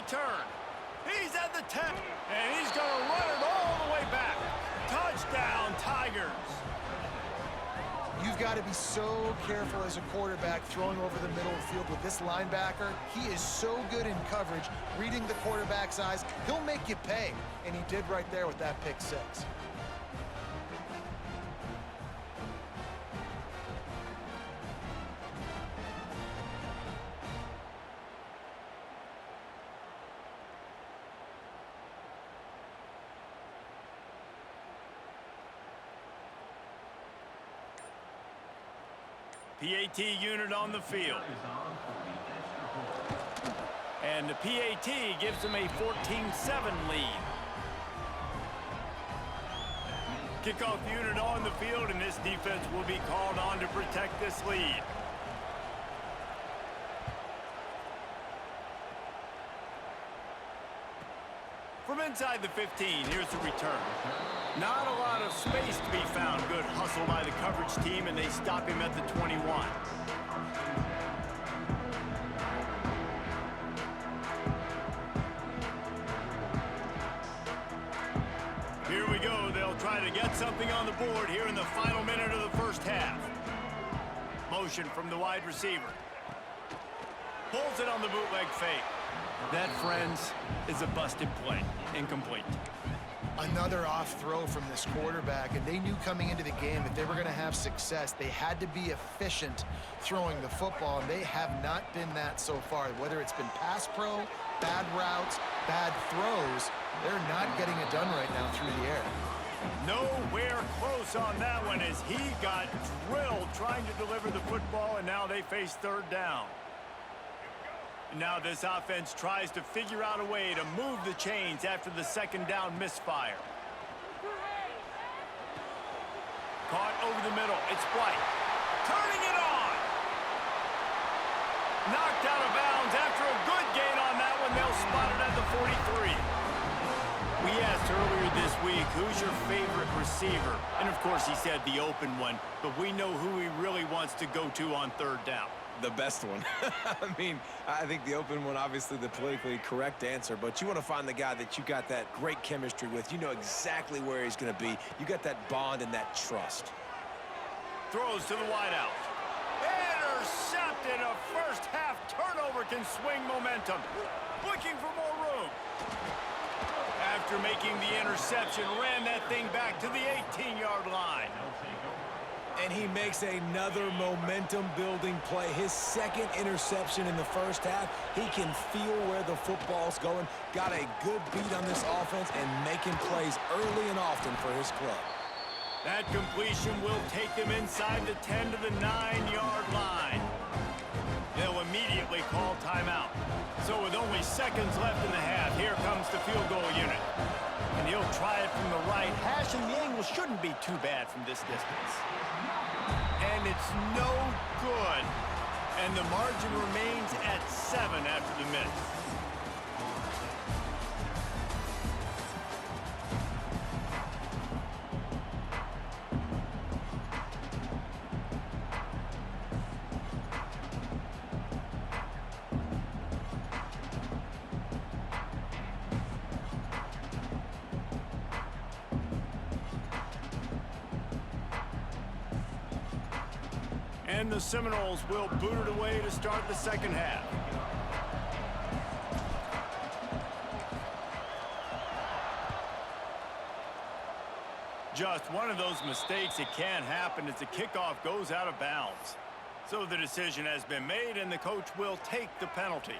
return. He's at the 10, and he's going to run it all the way back. Touchdown, Tigers. You've got to be so careful as a quarterback throwing over the middle of the field with this linebacker. He is so good in coverage, reading the quarterback's eyes. He'll make you pay, and he did right there with that pick six. PAT unit on the field. And the PAT gives them a 14-7 lead. Kickoff unit on the field, and this defense will be called on to protect this lead. From inside the 15, here's the return. Not a lot of space to be found. Good hustle by the coverage team, and they stop him at the 21. Here we go. They'll try to get something on the board here in the final minute of the first half. Motion from the wide receiver. Pulls it on the bootleg fake. That, friends, is a busted play. Incomplete. Another off throw from this quarterback, and they knew coming into the game that they were going to have success. They had to be efficient throwing the football, and they have not been that so far. Whether it's been pass pro, bad routes, bad throws, they're not getting it done right now through the air. Nowhere close on that one as he got drilled trying to deliver the football, and now they face third down. Now this offense tries to figure out a way to move the chains after the second down misfire. Caught over the middle. It's White. Turning it on. Knocked out of bounds after a good gain on that one. They'll spot it at the 43. We asked earlier this week, who's your favorite receiver? And of course he said the open one, but we know who he really wants to go to on third down. The best one. I mean, I think the open one, obviously the politically correct answer, but you want to find the guy that you got that great chemistry with. You know exactly where he's going to be. You got that bond and that trust. Throws to the wideout. Intercepted. A first half turnover can swing momentum. Looking for more room. After making the interception, ran that thing back to the 18-yard line. And he makes another momentum-building play. His second interception in the first half. He can feel where the football's going. Got a good beat on this offense and making plays early and often for his club. That completion will take them inside the 10 to the 9-yard line. They'll immediately call timeout. So with only seconds left in the half, here comes the field goal unit. And he'll try it from the right hash, and the angle shouldn't be too bad from this distance. And it's no good. And the margin remains at 7 after the miss. And the Seminoles will boot it away to start the second half. Just one of those mistakes. It can happen as the kickoff goes out of bounds. So the decision has been made, and the coach will take the penalty.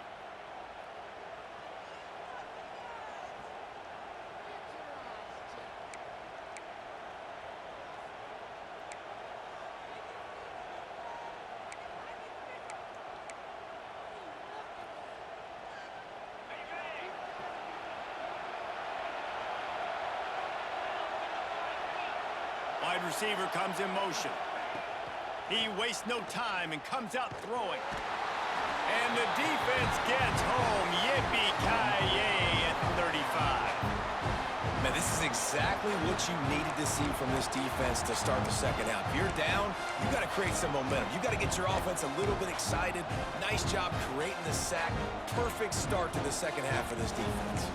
Wide receiver comes in motion. He wastes no time and comes out throwing. And the defense gets home. Yippee-ki-yay at 35. Man, this is exactly exactly what you needed to see from this defense to start the second half. If you're down, you got to create some momentum. You got to get your offense a little bit excited. Nice job creating the sack. Perfect start to the second half of this defense.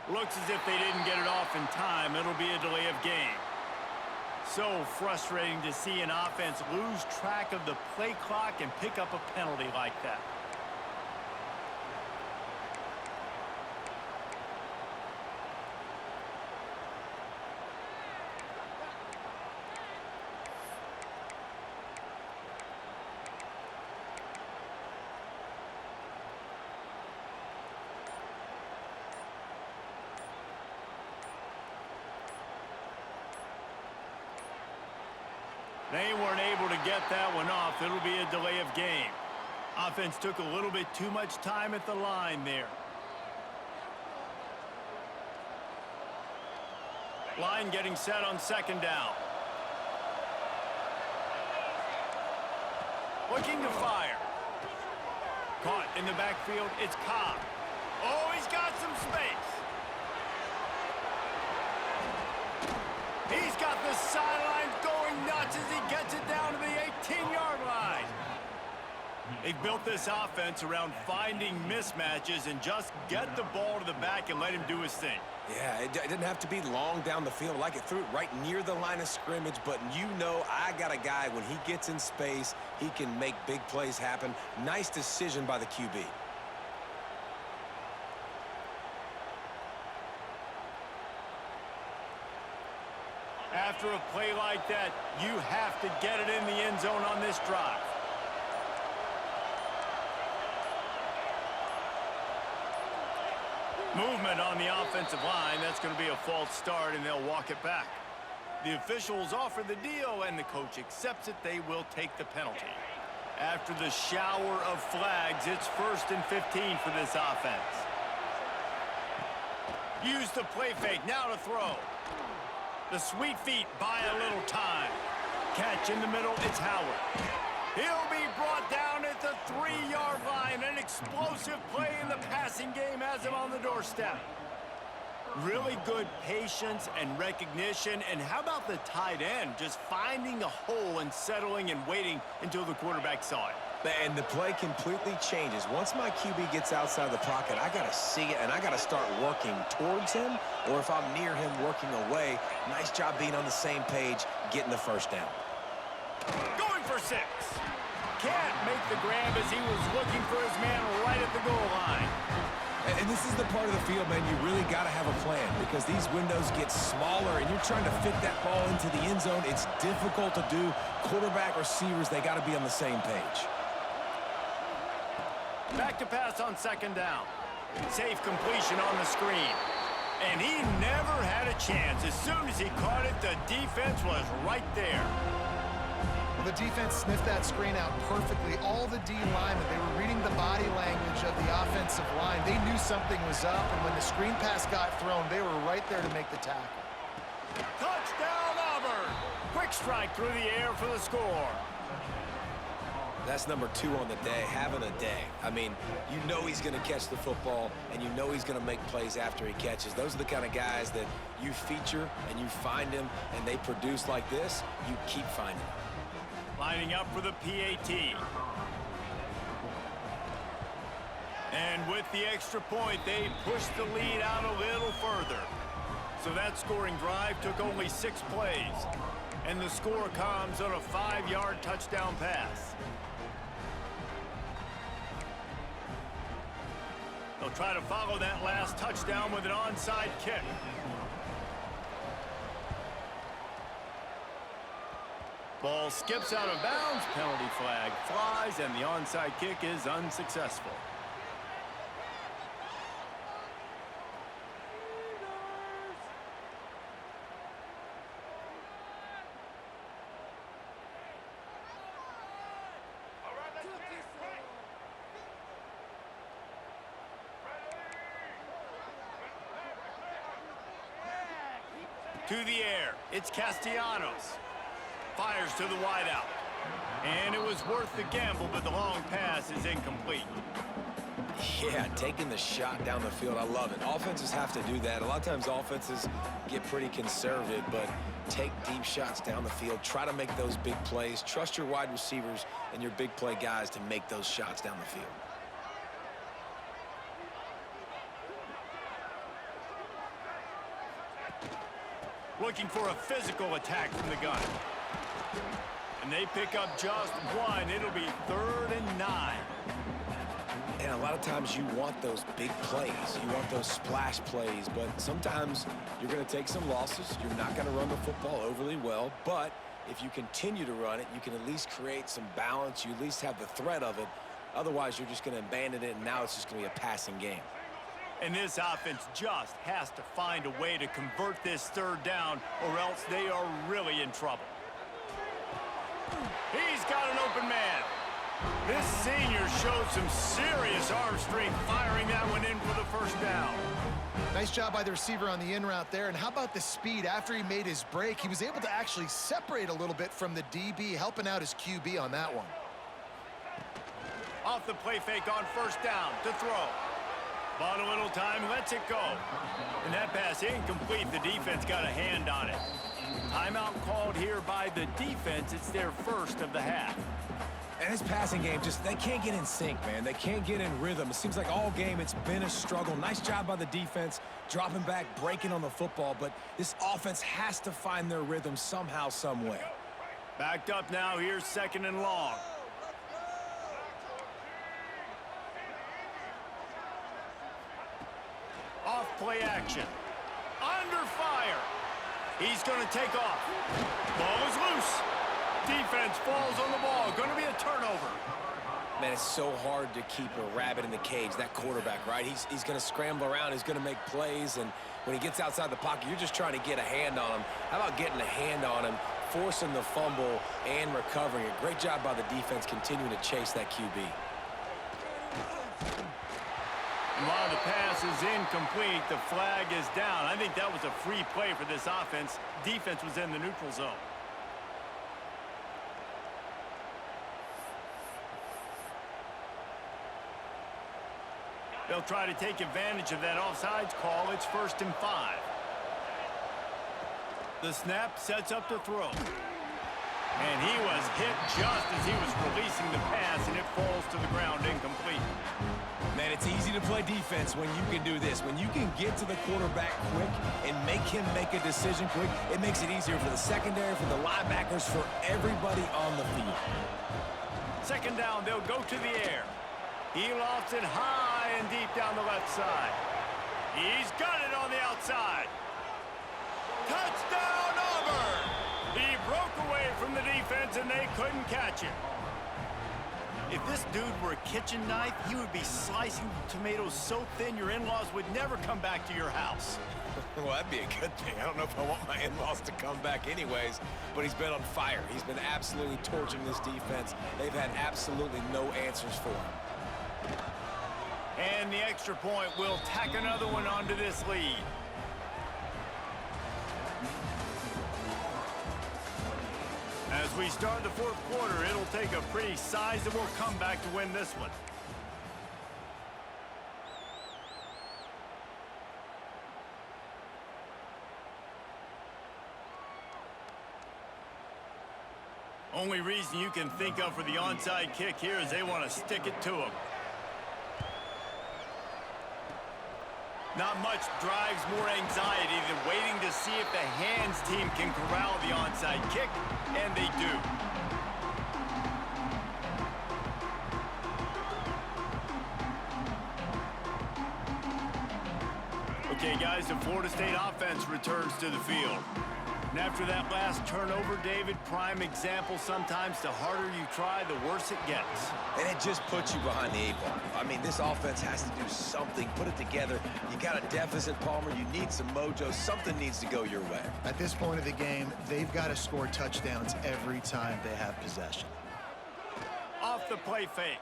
Looks as if they didn't get it off in time. It'll be a delay of game. So frustrating to see an offense lose track of the play clock and pick up a penalty like that. They weren't able to get that one off. It'll be a delay of game. Offense took a little bit too much time at the line there. Line getting set on second down. Looking to fire. Caught in the backfield. It's Cobb. Oh, he's got some space. He's got the sidelines going nuts as he gets it down to the 18-yard line. They've built this offense around finding mismatches and just get the ball to the back and let him do his thing. Yeah, it didn't have to be long down the field. Like it threw it right near the line of scrimmage, but you know I got a guy, when he gets in space, he can make big plays happen. Nice decision by the QB. After a play like that, you have to get it in the end zone on this drive. Movement on the offensive line. That's going to be a false start, and they'll walk it back. The officials offer the deal, and the coach accepts it. They will take the penalty. After the shower of flags, it's 1st and 15 for this offense. Use the play fake. Now to throw. The sweet feet buy a little time. Catch in the middle, it's Howard. He'll be brought down at the 3-yard line. An explosive play in the passing game has him on the doorstep. Really good patience and recognition. And how about the tight end just finding a hole and settling and waiting until the quarterback saw it? And the play completely changes. Once my QB gets outside the pocket, I got to see it, and I got to start working towards him, or if I'm near him, working away. Nice job being on the same page, getting the first down. Going for 6. Can't make the grab as he was looking for his man right at the goal line. And this is the part of the field, man, you really got to have a plan, because these windows get smaller, and you're trying to fit that ball into the end zone. It's difficult to do. Quarterback, receivers, they got to be on the same page. Back to pass on second down. Safe completion on the screen. And he never had a chance. As soon as he caught it, the defense was right there. Well, the defense sniffed that screen out perfectly. All the D linemen, they were reading the body language of the offensive line. They knew something was up, and when the screen pass got thrown, they were right there to make the tackle. Touchdown, Auburn! Quick strike through the air for the score. That's number 2 on the day, having a day. I mean, you know he's going to catch the football, and you know he's going to make plays after he catches. Those are the kind of guys that you feature, and you find them, and they produce like this, you keep finding them. Lining up for the PAT. And with the extra point, they pushed the lead out a little further. So that scoring drive took only 6 plays. And the score comes on a 5-yard touchdown pass. They'll try to follow that last touchdown with an onside kick. Ball skips out of bounds, penalty flag flies, and the onside kick is unsuccessful. To the air, it's Castellanos. Fires to the wideout. And it was worth the gamble, but the long pass is incomplete. Yeah, taking the shot down the field, I love it. Offenses have to do that. A lot of times offenses get pretty conservative, but take deep shots down the field. Try to make those big plays. Trust your wide receivers and your big play guys to make those shots down the field. Looking for a physical attack from the gun. And they pick up just one. It'll be 3rd and 9. And a lot of times you want those big plays. You want those splash plays, but sometimes you're going to take some losses. You're not going to run the football overly well, but if you continue to run it, you can at least create some balance. You at least have the threat of it. Otherwise, you're just going to abandon it, and now it's just going to be a passing game. And this offense just has to find a way to convert this 3rd down, or else they are really in trouble. He's got an open man. This senior showed some serious arm strength firing that one in for the 1st down. Nice job by the receiver on the in route there. And how about the speed? After he made his break, he was able to actually separate a little bit from the DB, helping out his QB on that one. Off the play fake on 1st down to throw. Bought a little time, lets it go. And that pass incomplete. The defense got a hand on it. Timeout called here by the defense. It's their 1st of the half. And this passing game, they can't get in sync, man. They can't get in rhythm. It seems like all game it's been a struggle. Nice job by the defense, dropping back, breaking on the football. But this offense has to find their rhythm somehow, some way. Backed up now, here's 2nd and long. Off play action. Under fire. He's going to take off. Ball is loose. Defense falls on the ball. Going to be a turnover. Man, it's so hard to keep a rabbit in the cage, that quarterback, right? He's going to scramble around. He's going to make plays. And when he gets outside the pocket, you're just trying to get a hand on him. How about getting a hand on him, forcing the fumble, and recovering it? Great job by the defense continuing to chase that QB. While the pass is incomplete, the flag is down. I think that was a free play for this offense. Defense was in the neutral zone. They'll try to take advantage of that offsides call. It's 1st and 5. The snap sets up to throw. And he was hit just as he was releasing the pass, and it falls to the ground incomplete. Man, it's easy to play defense when you can do this. When you can get to the quarterback quick and make him make a decision quick, it makes it easier for the secondary, for the linebackers, for everybody on the field. 2nd down, they'll go to the air. He lofts it high and deep down the left side. He's got it on the outside. Touchdown, Auburn! He broke away from the defense, and they couldn't catch him. If this dude were a kitchen knife, he would be slicing tomatoes so thin your in-laws would never come back to your house. Well, that'd be a good thing. I don't know if I want my in-laws to come back anyways, but he's been on fire. He's been absolutely torching this defense. They've had absolutely no answers for him. And the extra point will tack another one onto this lead. As we start the 4th quarter, it'll take a pretty sizable comeback to win this one. Only reason you can think of for the onside kick here is they want to stick it to him. Not much drives more anxiety than waiting to see if the hands team can corral the onside kick, and they do. Okay, guys, the Florida State offense returns to the field. And after that last turnover, David, prime example, sometimes the harder you try, the worse it gets. And it just puts you behind the 8 ball. I mean, this offense has to do something, put it together. You got a deficit, Palmer. You need some mojo. Something needs to go your way. At this point of the game, they've got to score touchdowns every time they have possession. Off the play fake.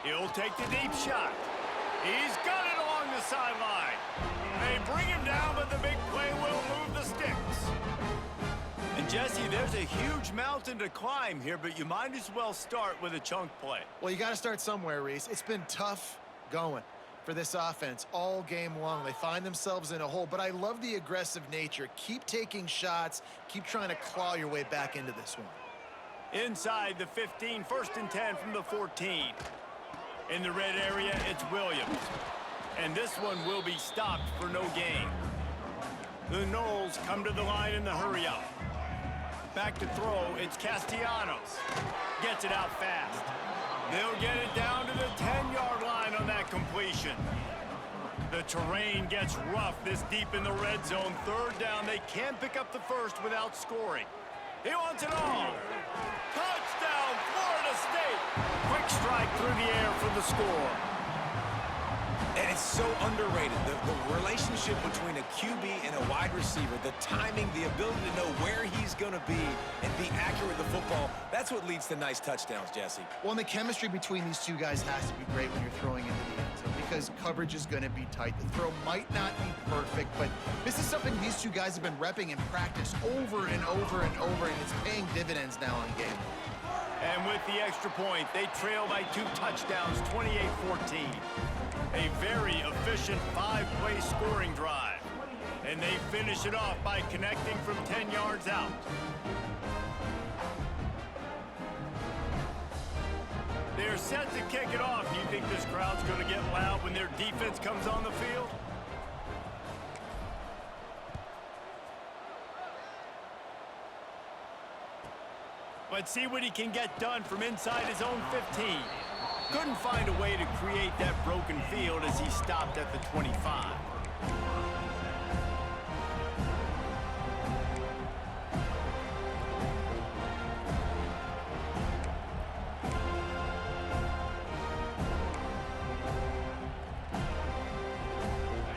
He'll take the deep shot. He's got it along the sideline. They bring him down, but the big play will move the sticks. And Jesse, there's a huge mountain to climb here, but you might as well start with a chunk play. Well, you got to start somewhere, Reese. It's been tough going for this offense all game long. They find themselves in a hole, but I love the aggressive nature. Keep taking shots. Keep trying to claw your way back into this one. Inside the 15, 1st and 10 from the 14. In the red area, it's Williams. And this one will be stopped for no gain. The Knowles come to the line in the hurry-up. Back to throw, it's Castellanos. Gets it out fast. They'll get it down to the 10-yard line on that completion. The terrain gets rough this deep in the red zone. 3rd down, they can't pick up the first without scoring. He wants it all. Touchdown, Florida State. Quick strike through the air for the score. And it's so underrated, the relationship between a QB and a wide receiver, the timing, the ability to know where he's going to be and be accurate with the football, that's what leads to nice touchdowns, Jesse. Well, and the chemistry between these two guys has to be great when you're throwing into the end zone because coverage is going to be tight. The throw might not be perfect, but this is something these two guys have been repping in practice over and over and over, and it's paying dividends now on game. And with the extra point, they trail by 2 touchdowns, 28-14. A very efficient 5-play scoring drive. And they finish it off by connecting from 10 yards out. They're set to kick it off. Do you think this crowd's going to get loud when their defense comes on the field? Let's see what he can get done from inside his own 15. Couldn't find a way to create that broken field as he stopped at the 25.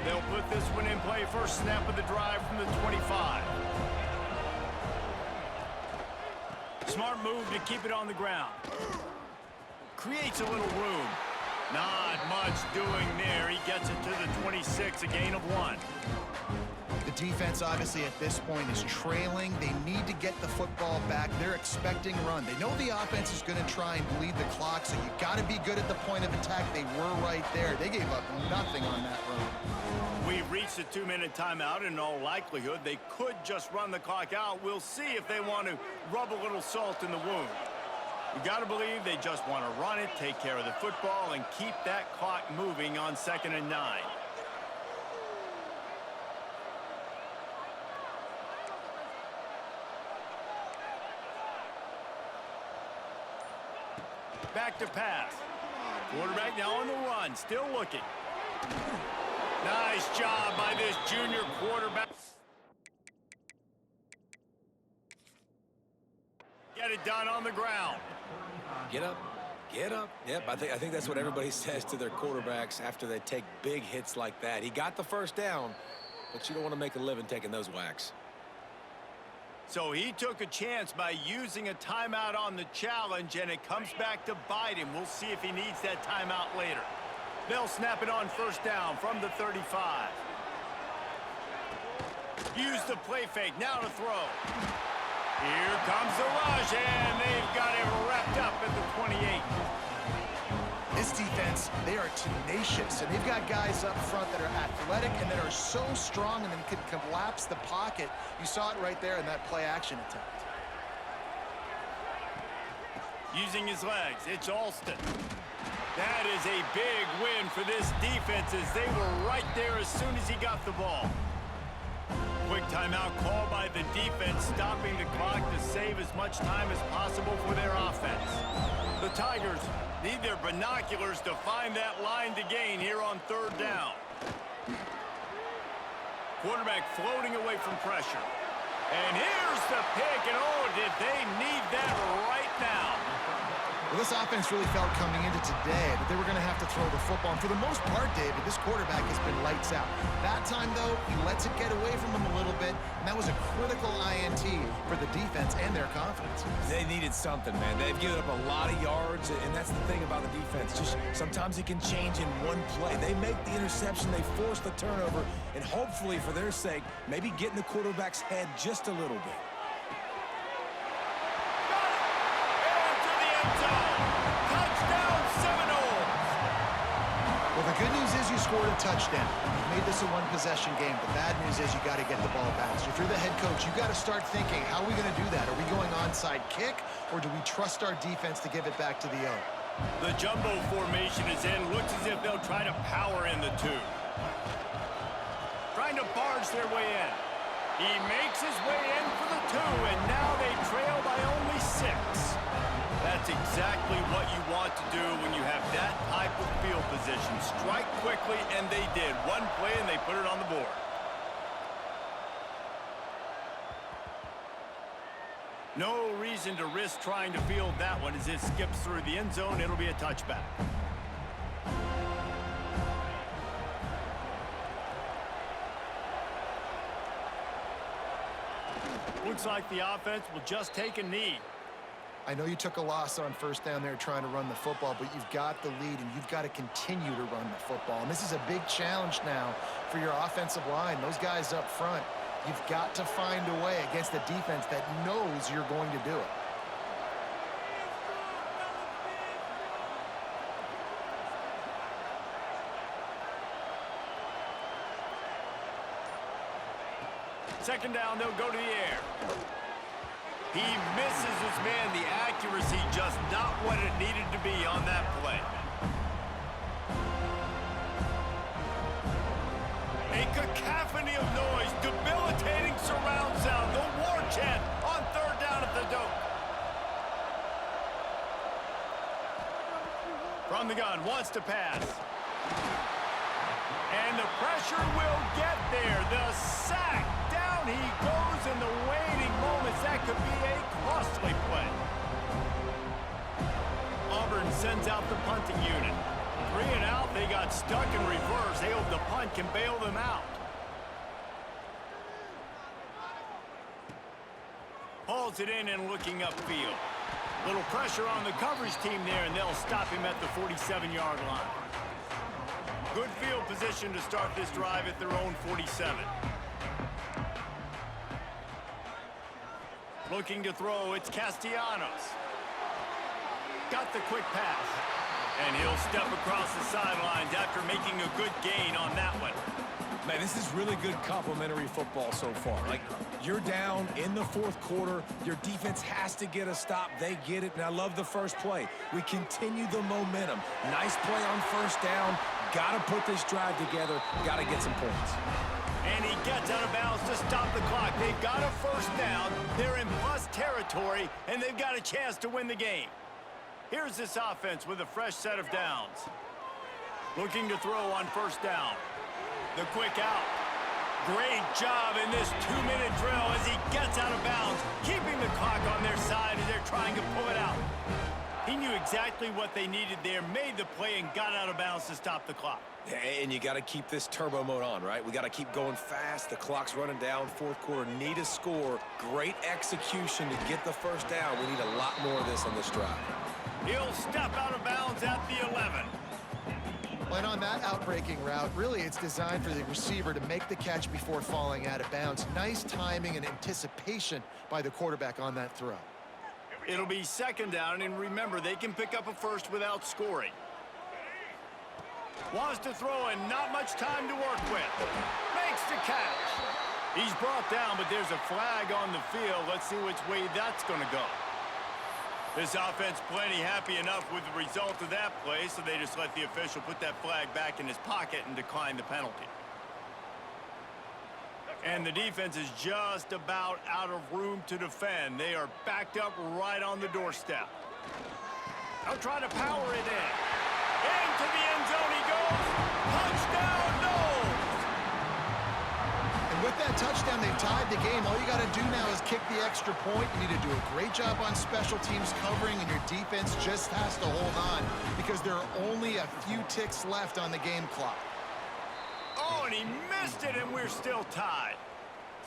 They'll put this one in play. First snap of the drive from the 25. Smart move to keep it on the ground. Creates a little room. Not much doing there. He gets it to the 26, a gain of 1. The defense, obviously, at this point is trailing. They need to get the football back. They're expecting run. They know the offense is going to try and bleed the clock, so you got to be good at the point of attack. They were right there. They gave up nothing on that run. We've reached a 2-minute timeout. In all likelihood, they could just run the clock out. We'll see if they want to rub a little salt in the wound. You got to believe they just want to run it, take care of the football, and keep that clock moving on 2nd and 9. Back to pass. Quarterback now on the run, still looking. Nice job by this junior quarterback. Get it done on the ground. Get up, get up. Yep, I think that's what everybody says to their quarterbacks after they take big hits like that. He got the first down, but you don't want to make a living taking those whacks. So he took a chance by using a timeout on the challenge, and it comes back to bite him. We'll see if he needs that timeout later. They'll snap it on 1st down from the 35. Use the play fake, now to throw. Here comes the rush, and they've got it wrapped up at the 28. This defense, they are tenacious, and they've got guys up front that are athletic and that are so strong and then can collapse the pocket. You saw it right there in that play-action attempt. Using his legs, it's Alston. That is a big win for this defense as they were right there as soon as he got the ball. Quick timeout call by the defense, stopping the clock to save as much time as possible for their offense. The Tigers need their binoculars to find that line to gain here on 3rd down. Quarterback floating away from pressure. And here's the pick, and oh, did they need that right now. Well, this offense really felt coming into today that they were going to have to throw the football. And for the most part, David, this quarterback has been lights out. That time, though, he lets it get away from him a little bit, and that was a critical INT for the defense and their confidence. They needed something, man. They've given up a lot of yards, and that's the thing about the defense. Just sometimes it can change in one play. They make the interception, they force the turnover, and hopefully, for their sake, maybe get in the quarterback's head just a little bit. Well, the good news is you scored a touchdown. You made this a one-possession game. The bad news is you got to get the ball bounced. If you're the head coach, you got to start thinking, how are we going to do that? Are we going onside kick, or do we trust our defense to give it back to the O? The jumbo formation is in. Looks as if they'll try to power in the two. Trying to barge their way in. He makes his way in for the two, and now they trail by only 6. That's exactly what you want to do when you have that type of field position. Strike quickly, and they did. One play, and they put it on the board. No reason to risk trying to field that one. As it skips through the end zone, it'll be a touchback. Looks like the offense will just take a knee. I know you took a loss on first down there trying to run the football, but you've got the lead, and you've got to continue to run the football. And this is a big challenge now for your offensive line. Those guys up front, you've got to find a way against a defense that knows you're going to do it. Second down, they'll go to the air. He misses his man. The accuracy just not what it needed to be on that play. A cacophony of noise, debilitating surround sound, the war chant on third down at the dope. From the gun, wants to pass. And the pressure will get there. The sack. Down he goes in the waiting moments. That could be a costly play. Auburn sends out the punting unit. 3 and out. They got stuck in reverse. They hope the punt can bail them out. Hauls it in and looking upfield. Little pressure on the coverage team there, and they'll stop him at the 47-yard line. Good field position to start this drive at their own 47. Looking to throw, it's Castellanos. Got the quick pass. And he'll step across the sidelines after making a good gain on that one. Man, this is really good complementary football so far. Like, you're down in the fourth quarter. Your defense has to get a stop. They get it, and I love the first play. We continue the momentum. Nice play on first down. Got to put this drive together. Got to get some points. And he gets out of bounds to stop the clock. They've got a first down. They're in plus territory, and they've got a chance to win the game. Here's this offense with a fresh set of downs. Looking to throw on first down. The quick out. Great job in this 2-minute drill as he gets out of bounds, keeping the clock on their side as they're trying to pull it out. He knew exactly what they needed there, made the play, and got out of bounds to stop the clock. And you got to keep this turbo mode on, right? We got to keep going fast. The clock's running down. Fourth quarter, need a score. Great execution to get the first down. We need a lot more of this on this drive. He'll step out of bounds at the 11. And on that outbreaking route, really it's designed for the receiver to make the catch before falling out of bounds. Nice timing and anticipation by the quarterback on that throw. It'll be second down, and remember, they can pick up a first without scoring. Wants to throw and not much time to work with. Makes the catch. He's brought down, but there's a flag on the field. Let's see which way that's going to go. This offense plenty happy enough with the result of that play, so they just let the official put that flag back in his pocket and decline the penalty. And the defense is just about out of room to defend. They are backed up right on the doorstep. They'll try to power it in. Into the end zone he goes. Touchdown, Noles! And with that touchdown, they've tied the game. All you got to do now is kick the extra point. You need to do a great job on special teams covering, and your defense just has to hold on because there are only a few ticks left on the game clock. Oh, and he missed it, and we're still tied.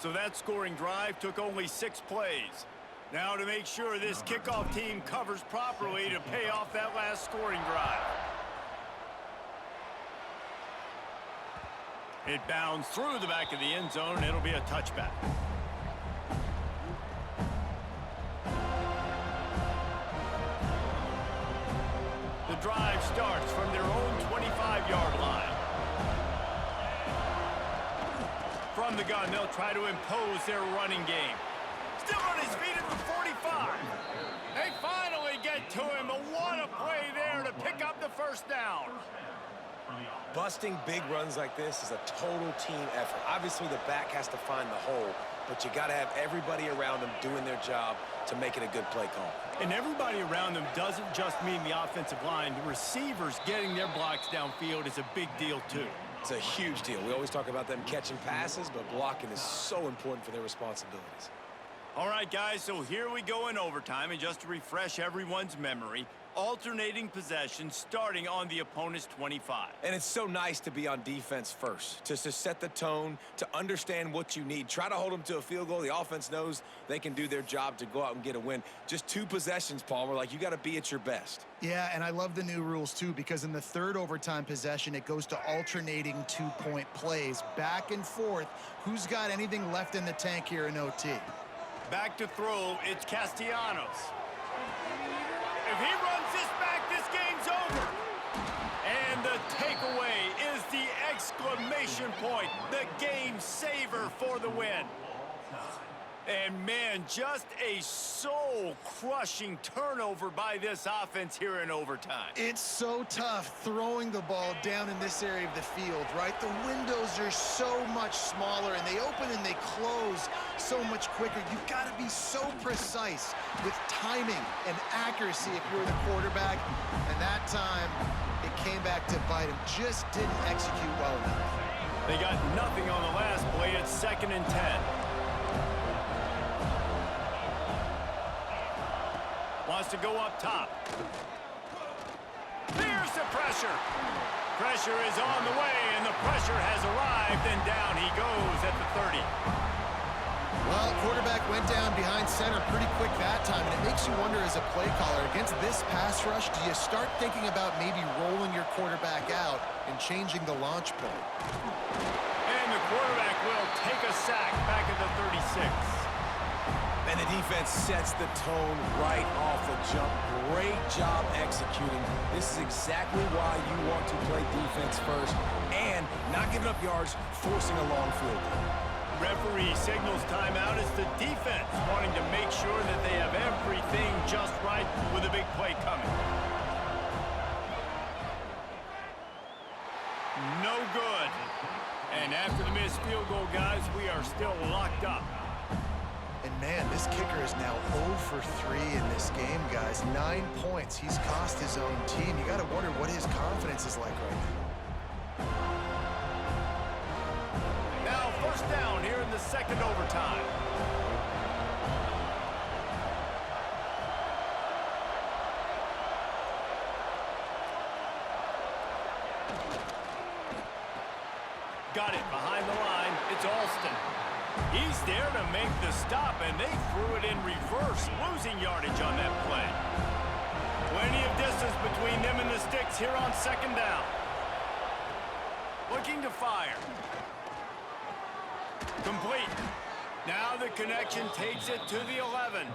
So that scoring drive took only 6 plays. Now to make sure this kickoff team covers properly to pay off that last scoring drive. It bounds through the back of the end zone, and it'll be a touchback. The drive starts from their own 25-yard line. From the gun, they'll try to impose their running game. Still on his feet at the 45. They finally get to him, but what a play there to pick up the first down. Busting big runs like this is a total team effort. Obviously, the back has to find the hole, but you got to have everybody around them doing their job to make it a good play call. And everybody around them doesn't just mean the offensive line. The receivers getting their blocks downfield is a big deal, too. It's a huge deal. We always talk about them catching passes, but blocking is so important for their responsibilities. All right, guys, so here we go in overtime, and just to refresh everyone's memory, alternating possession starting on the opponent's 25. And it's so nice to be on defense first, just to set the tone, to understand what you need. Try to hold them to a field goal. The offense knows they can do their job to go out and get a win. Just 2 possessions, Palmer. Like, you got to be at your best. Yeah, and I love the new rules, too, because in the third overtime possession, it goes to alternating 2-point plays, back and forth. Who's got anything left in the tank here in OT? Back to throw, it's Castellanos. If he runs this back, this game's over. And the takeaway is the exclamation point, the game saver for the win. And, man, just a soul-crushing turnover by this offense here in overtime. It's so tough throwing the ball down in this area of the field, right? The windows are so much smaller, and they open and they close so much quicker. You've got to be so precise with timing and accuracy if you're the quarterback. And that time, it came back to bite him. Just didn't execute well enough. They got nothing on the last play. It's 2nd and 10. Wants to go up top. There's the pressure. Pressure is on the way, and the pressure has arrived, and down he goes at the 30. Well, quarterback went down behind center pretty quick that time, and it makes you wonder as a play caller, against this pass rush, do you start thinking about maybe rolling your quarterback out and changing the launch point? And the quarterback will take a sack back at the 36. And the defense sets the tone right off the jump. Great job executing. This is exactly why you want to play defense first and not giving up yards, forcing a long field goal. Referee signals timeout as the defense wanting to make sure that they have everything just right with a big play coming. No good. And after the missed field goal, guys, we are still locked up. And, man, this kicker is now 0 for 3 in this game, guys. 9 points. He's cost his own team. You got to wonder what his confidence is like right now. Now, first down here in the 2nd overtime. Got it behind the line. It's Alston. He's there to make the stop, and they threw it in reverse, losing yardage on that play. Plenty of distance between them and the sticks here on 2nd down. Looking to fire. Complete. Now the connection takes it to the 11.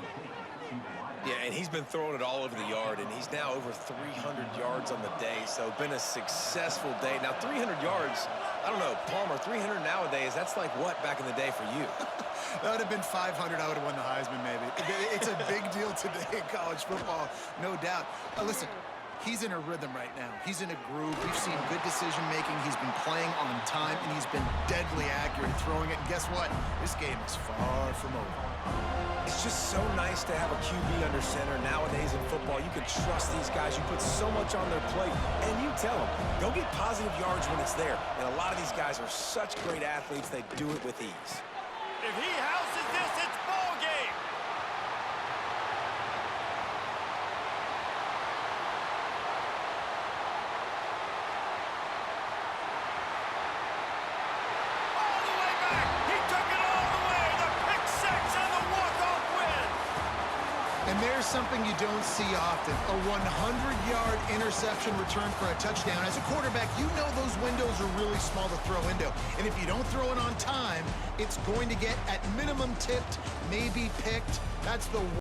Yeah, and he's been throwing it all over the yard, and he's now over 300 yards on the day, so been a successful day. Now, 300 yards, I don't know, Palmer, 300 nowadays, that's like what back in the day for you? That would have been 500. I would have won the Heisman, maybe. It's a big deal today in college football, no doubt. Listen, he's in a rhythm right now. He's in a groove. We've seen good decision-making. He's been playing on time, and he's been deadly accurate throwing it. And guess what? This game is far from over. It's just so nice to have a QB under center. Nowadays in football, you can trust these guys. You put so much on their plate, and you tell them, go get positive yards when it's there. And a lot of these guys are such great athletes, they do it with ease. If he houses this, it's ball game. All the way back. He took it all the way. The pick six and the walk-off win. And there's something you don't see often, a 100-yard interception return for a touchdown. As a quarterback, you know those windows are really small to throw into. And if you don't throw it on time, it's going to get at minimum tipped, maybe picked. That's the